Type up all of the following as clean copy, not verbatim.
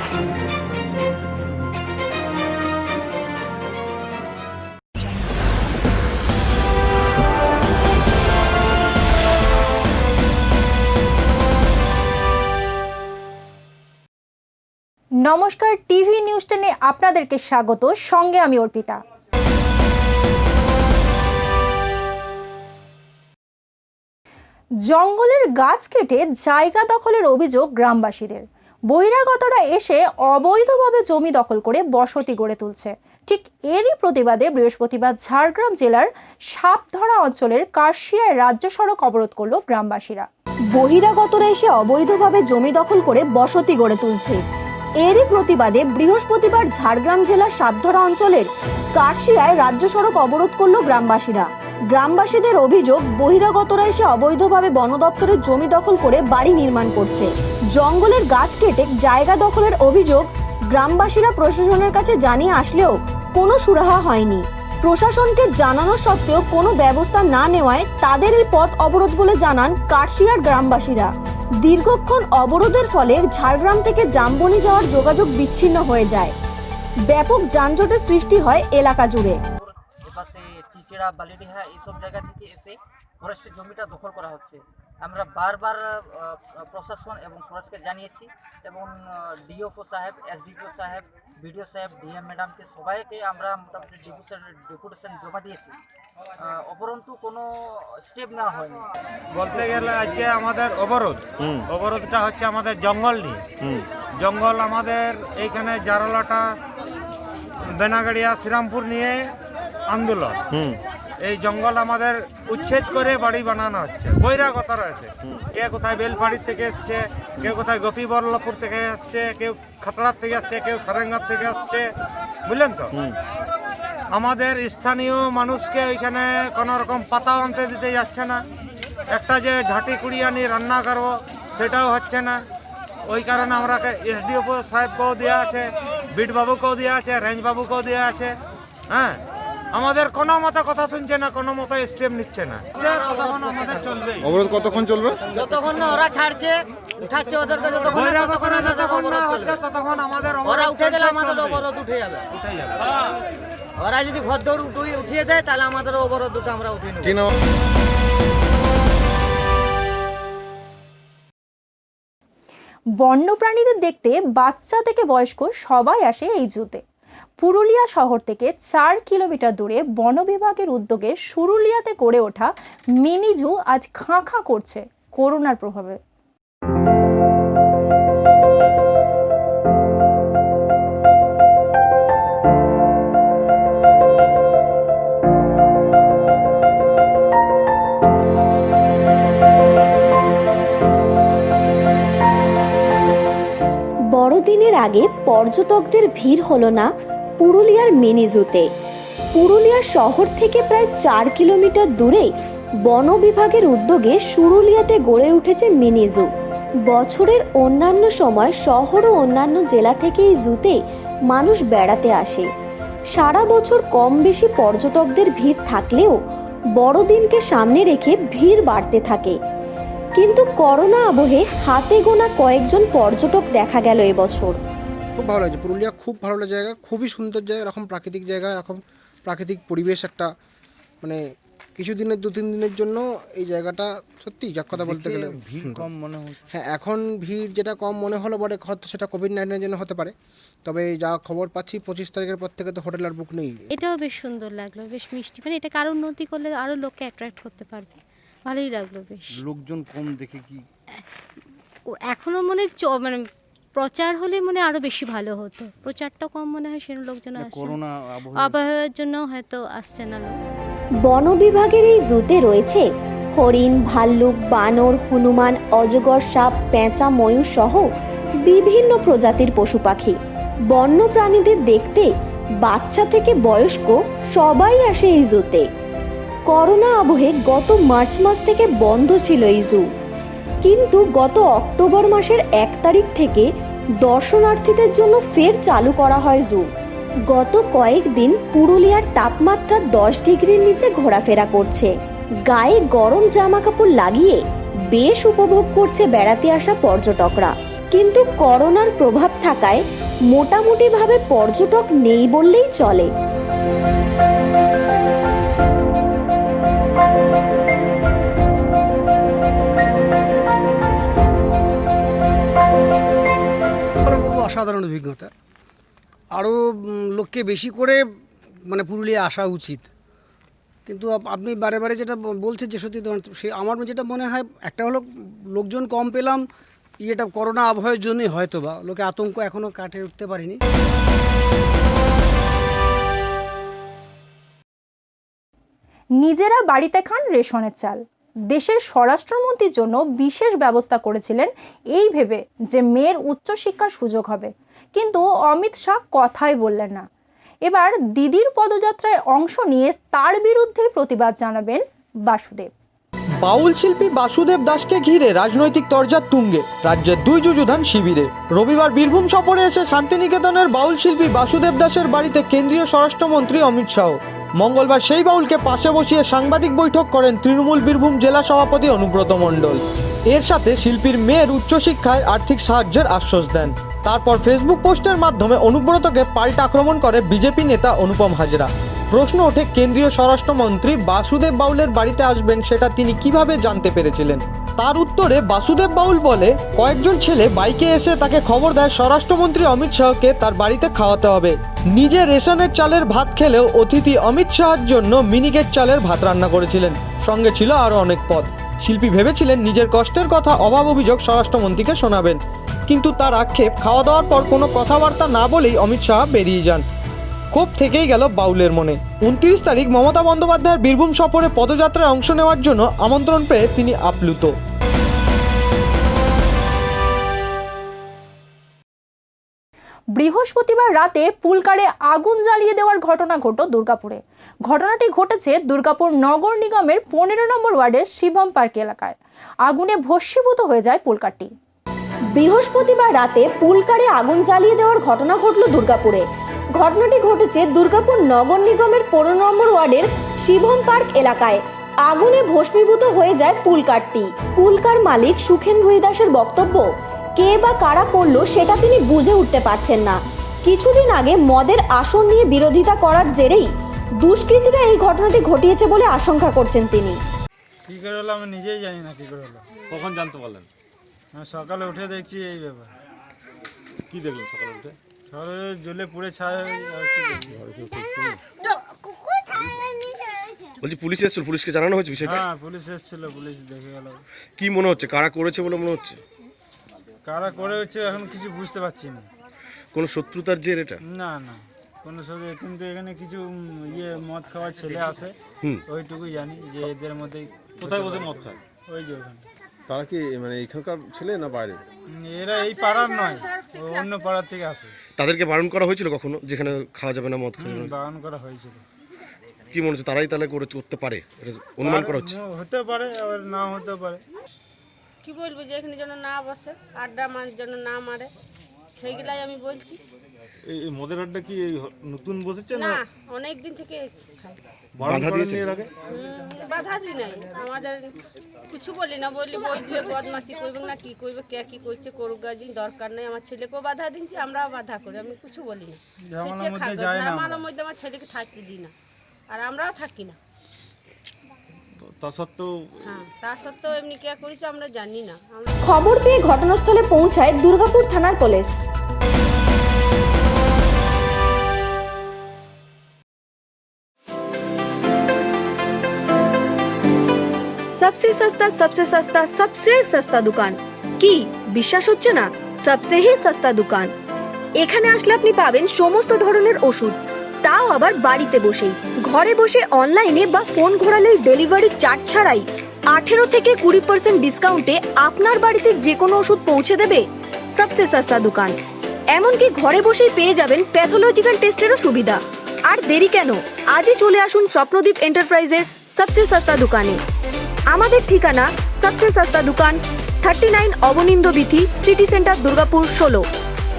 নমস্কার, TV news 10-এ আপনাদেরকে স্বাগত। সঙ্গে আমি অর্পিতা। জঙ্গলের গাছ কেটে জায়গা দখলের অভিযোগ গ্রামবাসীদের। বহিরাগতরা এসে অবৈধভাবে জমি দখল করে বসতি গড়ে তুলছে। ঠিক এরই প্রতিবাদে বৃহস্পতিবার ঝাড়গ্রাম জেলার সাপধরা অঞ্চলের কার্শিয়ায় রাজ্য সড়ক অবরোধ করল গ্রামবাসীরা। বহিরাগতরা এসে অবৈধভাবে জমি দখল করে বসতি গড়ে তুলছে। এরই প্রতিবাদে বৃহস্পতিবার ঝাড়গ্রাম জেলার সাপধরা অঞ্চলের কার্শিয়ায় রাজ্য সড়ক অবরোধ করল গ্রামবাসীরা। গ্রামবাসীদের অভিযোগ, বহিরাগতরা এসে অবৈধভাবে বন দপ্তরের জমি দখল করে বাড়ি নির্মাণ করছে। জঙ্গলের গাছ কেটে জায়গা দখলের অভিযোগ গ্রামবাসীরা প্রশাসনের কাছে জানিয়ে আসলেও কোনো সুরাহা হয়নি। প্রশাসনকে জানানো সত্ত্বেও কোনো ব্যবস্থা না নেওয়ায় তাদের এই পথ অবরোধ বলে জানান কার্শিয়ার গ্রামবাসীরা। দীর্ঘক্ষণ অবরোধের ফলে ঝাড়গ্রাম থেকে জামবনি যাওয়ার যোগাযোগ বিচ্ছিন্ন হয়ে যায়। ব্যাপক যানজটের সৃষ্টি হয় এলাকা জুড়ে। এপাশে চিচিড়া, বালিডিহা এইসব জায়গা থেকে এসে ফরেস্টের জমিটা দখল করা হচ্ছে। আমরা বারবার প্রশাসন এবং ফরেস্টকে জানিয়েছি এবং ডিওপো সাহেব, এসডিপিও সাহেব, বিডিও সাহেব, ডিএম ম্যাডামকে সবাইকে আমরা মোটামুটি ডেপুটেশন জমা দিয়েছি, অপরন্তু কোনো স্টেপ নেওয়া হয়নি। বলতে গেলে আজকে আমাদের অবরোধটা হচ্ছে আমাদের জঙ্গল নিয়ে। জঙ্গল আমাদের এইখানে জারালাটা, বেনাগাড়িয়া, শ্রীরামপুর নিয়ে আন্দোলন। এই জঙ্গল আমাদের উচ্ছেদ করে বাড়ি বানানো হচ্ছে। বহিরাগত রয়েছে, কে কোথায় বেলপাড়ি থেকে এসছে, কেউ কোথায় গোপীবল্লভপুর থেকে আসছে, কেউ খাতড়ার থেকে আসছে, কেউ সারেঙ্গার থেকে আসছে, বুঝলেন তো। আমাদের স্থানীয় মানুষকে ওইখানে কোনো রকম পাতা আনতে দিতে যাচ্ছে না। একটা যে ঝাঁটি কুড়িয়ে নিয়ে রান্না করবো সেটাও হচ্ছে না। ওই কারণে আমরা এসডিওপো সাহেবকেও দেওয়া আছে, বিটবাবুকেও দেওয়া আছে, রেঞ্জবাবুকেও দেওয়া আছে। হ্যাঁ, আমাদের কোনো মতো কথা শুনছে না, কোনো মতো স্টেপ নিচ্ছে না। ততক্ষণ আমাদের চলবে অবরোধ। কতক্ষণ চলবে? যতক্ষণ না ওরা ছাড়ছে, উঠাচ্ছে ওদেরকে, ততক্ষণ আমাদের ওরা উঠে গেলে আমাদের অবরোধ উঠে যাবে। ওরা যদি ঘর দৌড় উঠিয়ে দেয় তাহলে আমাদের অবরোধ দুটো আমরা উঠিয়ে নেব। বন্যপ্রাণীদের দেখতে বাচ্চা থেকে বয়স্ক সবাই আসে এই জুতে। পুরুলিয়া শহর থেকে 4 কিলোমিটার দূরে বন বিভাগের উদ্যোগে সুরুলিয়াতে গড়ে ওঠা মিনি জু আজ খাঁ খাঁ করছে করোনার প্রভাবে। বড়দিনের আগে পর্যটকদের ভিড় হলো না পুরুলিয়ার মিনি জুতে। পুরুলিয়া শহর থেকে প্রায় 4 কিলোমিটার দূরে বন বিভাগের উদ্যোগে সুরুলিয়াতে গড়ে উঠেছে মিনি জু। বছরের অন্যান্য সময় শহর ও অন্যান্য জেলা থেকে এই জুতে মানুষ বেড়াতে আসে। সারা বছর কম বেশি পর্যটকদের ভিড় থাকলেও বড়দিনকে সামনে রেখে ভিড় বাড়তে থাকে। কিন্তু করোনা আবহে হাতে গোনা কয়েকজন পর্যটক দেখা গেল এবছর। খুব ভালো লাগছে, পুরুলিয়া খুব ভালো জায়গা, খুবই সুন্দর জায়গা, এরকম প্রাকৃতিক জায়গা, এরকম প্রাকৃতিক পরিবেশ একটা, মানে কিছুদিনের 2-3 দিনের জন্য এই জায়গাটা সত্যি যাক কথা বলতে গেলে ভিড় কম মনে হয়। হ্যাঁ, এখন ভিড় যেটা কম মনে হলো বটে, হয়তো সেটা কোভিড-19 জন্য হতে পারে। তবে যা খবর পাচ্ছি 25 তারিখের পর থেকে তো হোটেল আর বুক নেই। এটাও বেশ সুন্দর লাগলো, বেশ মিষ্টি, মানে এটা কারো উন্নতি করলে আরো লোককে অ্যাট্রাক্ট করতে পারবে। ভালোই লাগলো বেশ। লোকজন কম দেখে কি এখনো মানে প্রচার হলে মনে আরো বেশি ভালো হতো। প্রচারটা কম মনে হয়, সেরকম লোকজন আসছে। করোনা আবহাওয়ার জন্য হয়তো আসছে না লোক। বন বিভাগের এই জুতে রয়েছে হরিণ, ভাল্লুক, বানর, হনুমান, অজগর, সাপ, পেঁচা, ময়ূর সহ বিভিন্ন প্রজাতির পশু পাখি। বন্য প্রাণীদের দেখতে বাচ্চা থেকে বয়স্ক সবাই আসে এই জুতে। করোনা আবহে গত মার্চ মাস থেকে বন্ধ ছিল এই জু, কিন্তু গত অক্টোবর মাসের 1 তারিখ থেকে দর্শনার্থীদের জন্য ফের চালু করা হয় জু। গত কয়েকদিন পুরুলিয়ার তাপমাত্রা 10 ডিগ্রির নিচে ঘোরাফেরা করছে। গায়ে গরম জামা কাপড় লাগিয়ে বেশ উপভোগ করছে বেড়াতে আসা পর্যটকরা। কিন্তু করোনার প্রভাব থাকায় মোটামুটিভাবে পর্যটক নেই বললেই চলে। বলবো অসাধারণ অভিজ্ঞতা। আরও লোককে বেশি করে মানে পুরুলিয়া আসা উচিত। কিন্তু আপনি বারে বারে যেটা বলছেন যে সত্যি সে আমার যেটা মনে হয় একটা হলো লোকজন কম পেলাম, এটা করোনা আবহাওয়ার জন্যই হয়তো বা লোকে আতঙ্ক এখনও কাটিয়ে উঠতে পারিনি। নিজেরা বাড়িতে খান রেশনের চাল। দেশের স্বরাষ্ট্রমন্ত্রীর জন্য বিশেষ ব্যবস্থা করেছিলেন এই ভেবে যে মেয়ের উচ্চশিক্ষার সুযোগ হবে, কিন্তু অমিত শাহ কথাই বললেন না। এবার দিদির পদযাত্রায় অংশ নিয়ে তার বিরুদ্ধে প্রতিবাদ জানাবেন বাসুদেব। বাউল শিল্পী বাসুদেব দাসকে ঘিরে রাজনৈতিক তরজা তুঙ্গে রাজ্যের দুই যুযুধান শিবিরে। রবিবার বীরভূম সফরে এসে শান্তিনিকেতনের বাউল শিল্পী বাসুদেব দাসের বাড়িতে কেন্দ্রীয় স্বরাষ্ট্রমন্ত্রী অমিত শাহ। মঙ্গলবার সেই বাউলকে পাশে বসিয়ে সাংবাদিক বৈঠক করেন তৃণমূল বীরভূম জেলা সভাপতি অনুব্রত মণ্ডল। এর সাথে শিল্পীর মেয়ের উচ্চশিক্ষায় আর্থিক সাহায্যের আশ্বাস দেন। তারপর ফেসবুক পোস্টের মাধ্যমে অনুব্রতকে পাল্টা আক্রমণ করে বিজেপি নেতা অনুপম হাজরা। প্রশ্ন ওঠে, কেন্দ্রীয় স্বরাষ্ট্রমন্ত্রী বাসুদেব বাউলের বাড়িতে আসবেন সেটা তিনি কিভাবে জানতে পেরেছিলেন? তার উত্তরে বাসুদেব বাউল বলে, কয়েকজন ছেলে বাইকে এসে তাকে খবর দেয় স্বরাষ্ট্রমন্ত্রী অমিত শাহকে তার বাড়িতে খাওয়াতে হবে। নিজে রেশনের চালের ভাত খেলেও অতিথি অমিত শাহর জন্য মিনিকেট চালের ভাত রান্না করেছিলেন, সঙ্গে ছিল আরও অনেক পদ। শিল্পী ভেবেছিলেন নিজের কষ্টের কথা, অভাব অভিযোগ স্বরাষ্ট্রমন্ত্রীকে শোনাবেন, কিন্তু তার আক্ষেপ খাওয়া দাওয়ার পর কোনো কথাবার্তা না বলেই অমিত শাহ বেরিয়ে যান। ক্ষোভ থেকেই গেল বাউলের মনে। 29 তারিখ মমতা বন্দ্যোপাধ্যায়ের বীরভূম সফরে পদযাত্রায় অংশ নেওয়ার জন্য আমন্ত্রণ পেয়ে তিনি আপ্লুত। বৃহস্পতিবার রাতে পুলকারে আগুন জ্বালিয়ে দেওয়ার ঘটনা ঘটল দুর্গাপুরে। ঘটনাটি ঘটেছে দুর্গাপুর নগর নিগমের 15 নম্বর ওয়ার্ডের শিবম পার্ক এলাকায়। আগুনে ভস্মীভূত হয়ে যায় পুলকারটি। বৃহস্পতিবার রাতে পুলকারে আগুন জ্বালিয়ে দেওয়ার ঘটনা ঘটল দুর্গাপুরে। ঘটনাটি ঘটেছে দুর্গাপুর নগর নিগমের 15 নম্বর ওয়ার্ডের শিবম পার্ক এলাকায়। আগুনে ভস্মীভূত হয়ে যায় পুলকারটি। পুলকার মালিক সুখেন রুইদাসের বক্তব্য, কে বা কারা করলো সেটা তিনি বুঝে উঠতে পারছেন না। কিছুদিন আগে মদের আসর নিয়ে বিরোধিতা করার জেরেই দুষ্কৃতীরা এই ঘটনাটি ঘটিয়েছে বলে আশঙ্কা করছেন তিনি। কী করে হলো আমি নিজেই জানি না কী করে হলো। কখন জানতে পারলেন? আমি সকালে উঠে দেখছি এই ব্যাপার। কি দেখলেন সকালে উঠে? সকালে জ্বলে পুড়ে ছায় আর কি বলছি পুলিশ এসেছিল, পুলিশকে জানানো হয়েছে বিষয়টা? হ্যাঁ, পুলিশ এসেছিল, পুলিশ দেখে গেল। কি মনে হচ্ছে, কারা করেছে বলে মনে হচ্ছে? কারা করে হচ্ছে এখন কিছু বুঝতে পারছি না। কোনো শত্রুতার জের এটা? না না, কোনো সঙ্গে, কিন্তু এখানে কিছু মদ খাওয়ার ছেলে আসে, ওইটুকুই জানি যে এদের মধ্যে। কোথায় বসে মদ খায়? ওই যে ওখানে। তারা কি মানে এখানকার ছেলে না বাইরে? এরা এই পাড়ার নয়, অন্য পাড়ার থেকে আসে। তাদেরকে বারণ করা হয়েছিল কখনো যেখানে খাওয়া যাবে না, মদ খাওয়া যাবে না? বারণ করা হয়েছিল। কি মনে হচ্ছে তারাই তাহলে করতে পারে, এটা অনুমান করা হচ্ছে? হতে পারে, আবার না হতে পারে। কি বলবো, যে এখানে যেন না বসে, আড্ডা যেন না মারে, সেইগুলাই আমি বলছি। এই মদের আড্ডা কি নতুন বসেছে না, অনেক দিন থেকে খাই। বাধা দিয়েছে এর আগে? বাধা দিই নাই, আমাদের কিছু বলি না, বললি বইলে বদমাসি করবে না, কি করবে, কে কি করছে করুক, গাজি দরকার নেই। আমার ছেলেকেও বাধা দিচ্ছি, আমরাও বাধা করি, আমি কিছু বলি না। আমার মধ্যে আমার ছেলেকে থাকতে দিই না, আর আমরাও থাকি না। তা সত্ত্বেও হ্যাঁ, তা সত্ত্বেও এমনি কে করেছে আমরা জানি না। খবর পেয়ে ঘটনাস্থলে পৌঁছায় দুর্গাপুর থানার পুলিশ। सबसे सस्ता दुकान কি বিশ্বাস হচ্ছে না? सबसे ही सस्ता दुकान। এখানে আসলে আপনি পাবেন সমস্ত ধরনের ওষুধ, তাও আবার বাড়িতে বসেই। ঘরে বসে অনলাইনে বা ফোন ঘোরালেই ডেলিভারি চার্জ ছাড়াই 18 থেকে 20% ডিসকাউন্টে আপনার বাড়িতে যে কোনো ওষুধ পৌঁছে দেবে सबसे सस्ता दुकान। এমনকি ঘরে বসেই পেয়ে যাবেন প্যাথোলজিক্যাল টেস্টেরও সুবিধা। আর দেরি কেন, আজই চলে আসুন স্বপ্নদীপ এন্টারপ্রাইজের सबसे सस्ता दुकाने। আমাদের ঠিকানা सबसे सस्ता दुकान 39 Abanindra Bithi, city centre, Durgapur 16।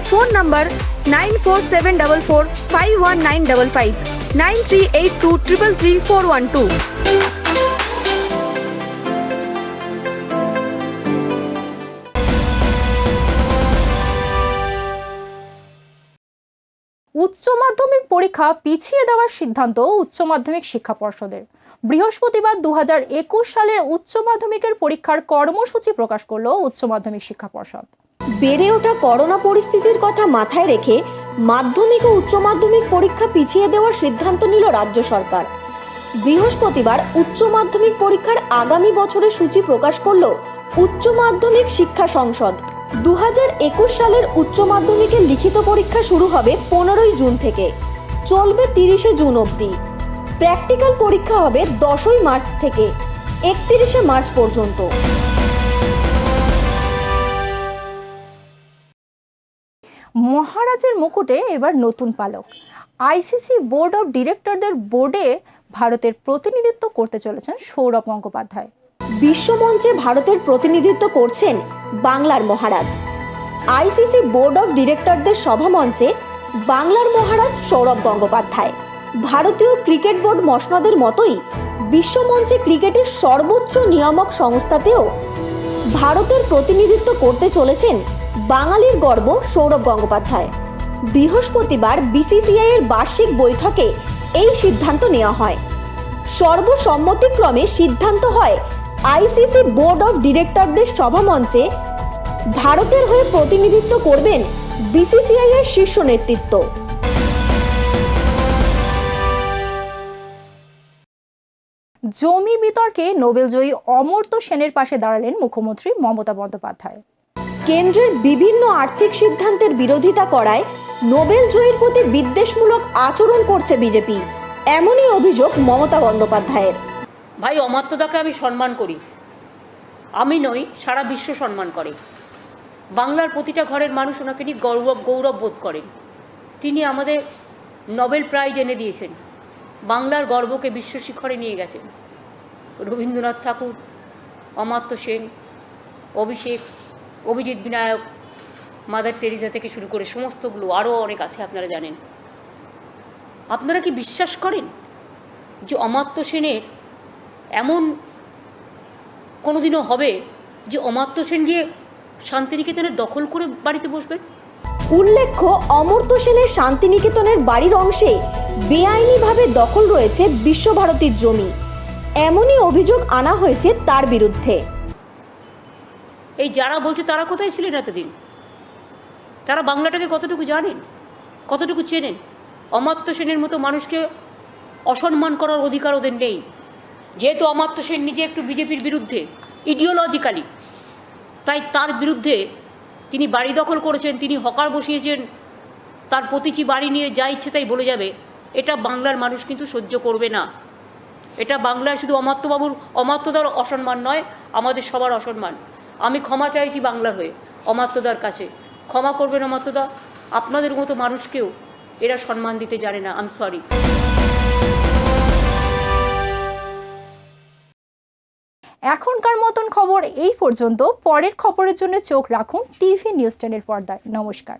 Phone number 9474451955 9382333412। উচ্চ মাধ্যমিক পরীক্ষা পিছিয়ে দেওয়ার সিদ্ধান্ত উচ্চ মাধ্যমিক শিক্ষা পর্ষদের। বৃহস্পতিবার 2021 সালের উচ্চ মাধ্যমিকের পরীক্ষার কর্মসূচি প্রকাশ করলো উচ্চ মাধ্যমিক শিক্ষা পর্ষদ। বেড়ে ওঠা করোনা পরিস্থিতির কথা মাথায় রেখে মাধ্যমিক ও উচ্চ মাধ্যমিক পরীক্ষা পিছিয়ে দেওয়ার সিদ্ধান্ত নিল রাজ্য সরকার। বৃহস্পতিবার উচ্চ মাধ্যমিক পরীক্ষার আগামী বছরের সূচি প্রকাশ করল উচ্চ মাধ্যমিক শিক্ষা সংসদ। 2021 সালের উচ্চ মাধ্যমিকের লিখিত পরীক্ষা শুরু হবে 15ই জুন থেকে, চলবে 30শে জুন অবধি। প্র্যাকটিক্যাল পরীক্ষা হবে 10ই মার্চ থেকে 31শে মার্চ পর্যন্ত। মহারাজের মুকুটে এবার নতুন পালক। আইসিসি বোর্ড অব ডিরেক্টরদের বোর্ডে ভারতের প্রতিনিধিত্ব করতে চলেছেন সৌরভ গঙ্গোপাধ্যায়। বিশ্বমঞ্চে ভারতের প্রতিনিধিত্ব করছেন বাংলার মহারাজ। আইসিসি বোর্ড অব ডিরেক্টরদের সভামঞ্চে বাংলার মহারাজ সৌরভ গঙ্গোপাধ্যায়। ভারতীয় ক্রিকেট বোর্ড মসনদের মতোই বিশ্বমঞ্চে ক্রিকেটের সর্বোচ্চ নিয়ামক সংস্থাতেও ভারতের প্রতিনিধিত্ব করতে চলেছেন বাঙালির গর্ব সৌরভ গঙ্গোপাধ্যায়। বৃহস্পতিবার বিসিসিআই এর বার্ষিক বৈঠকে এই সিদ্ধান্ত নেওয়া হয়। সর্বসম্মতিক্রমে সিদ্ধান্ত হয় আইসিসি বোর্ড অব ডিরেক্টরদের সভামঞ্চে ভারতের হয়ে প্রতিনিধিত্ব করবেন বিসিসিআই এর শীর্ষ নেতৃত্ব। জমি বিতর্কে নোবেলজয়ী অমর্ত্য সেনের পাশে দাঁড়ালেন মুখ্যমন্ত্রী মমতা বন্দ্যোপাধ্যায়। কেন্দ্রের বিভিন্ন আর্থিক সিদ্ধান্তের বিরোধিতা করায় নোবেল জয়ীর প্রতি বিদ্বেষমূলক আচরণ করছে বিজেপি, এমনই অভিযোগ মমতা বন্দ্যোপাধ্যায়ের। ভাই অমর্ত্যদাকে আমি সম্মান করি, আমি নই, সারা বিশ্ব সম্মান করে। বাংলার প্রতিটা ঘরের মানুষ ওনাকে নিয়ে গৌরব বোধ করেন। তিনি আমাদের নোবেল প্রাইজ এনে দিয়েছেন, বাংলার গর্বকে বিশ্ব শিখরে নিয়ে গেছেন। রবীন্দ্রনাথ ঠাকুর, অমর্ত্য সেন, অভিজিৎ বিনায়ক, মাদার টেরিজা থেকে শুরু করে সমস্তগুলো, আরও অনেক আছে, আপনারা জানেন। আপনারা কি বিশ্বাস করেন যে অমর্ত্য সেনের এমন কোনোদিনও হবে যে অমর্ত্য সেন গিয়ে শান্তিনিকেতনের দখল করে বাড়িতে বসবেন? উল্লেখ্য, অমর্ত্য সেনের শান্তিনিকেতনের বাড়ির অংশে বেআইনিভাবে দখল রয়েছে বিশ্বভারতীর জমি, এমনই অভিযোগ আনা হয়েছে তার বিরুদ্ধে। এই যারা বলছে তারা কোথায় ছিলেন এতদিন? তারা বাংলাটাকে কতটুকু জানেন, কতটুকু চেনেন? অমর্ত্য সেনের মতো মানুষকে অসম্মান করার অধিকার ওদের নেই। যেহেতু অমর্ত্য সেন নিজে একটু বিজেপির বিরুদ্ধে ইডিওলজিক্যালি, তাই তার বিরুদ্ধে তিনি বাড়ি দখল করেছেন, তিনি হকার বসিয়েছেন, তার প্রতিটি বাড়ি নিয়ে যা ইচ্ছে তাই বলে যাবে, এটা বাংলার মানুষ কিন্তু সহ্য করবে না। এটা বাংলায় শুধু অমর্ত্যদার অসম্মান নয়, আমাদের সবার অসম্মান। আমি ক্ষমা চাইছি বাংলার হয়ে অমর্ত্যদার কাছে, ক্ষমা করবেন অমর্ত্যদা, আপনাদের মতো মানুষকেও এরা সম্মান দিতে জানে না। I am sorry. এখনকার মতন খবর এই পর্যন্ত। পরের খবরের জন্য চোখ রাখুন টিভি নিউজ 10 এর পর্দায়। নমস্কার।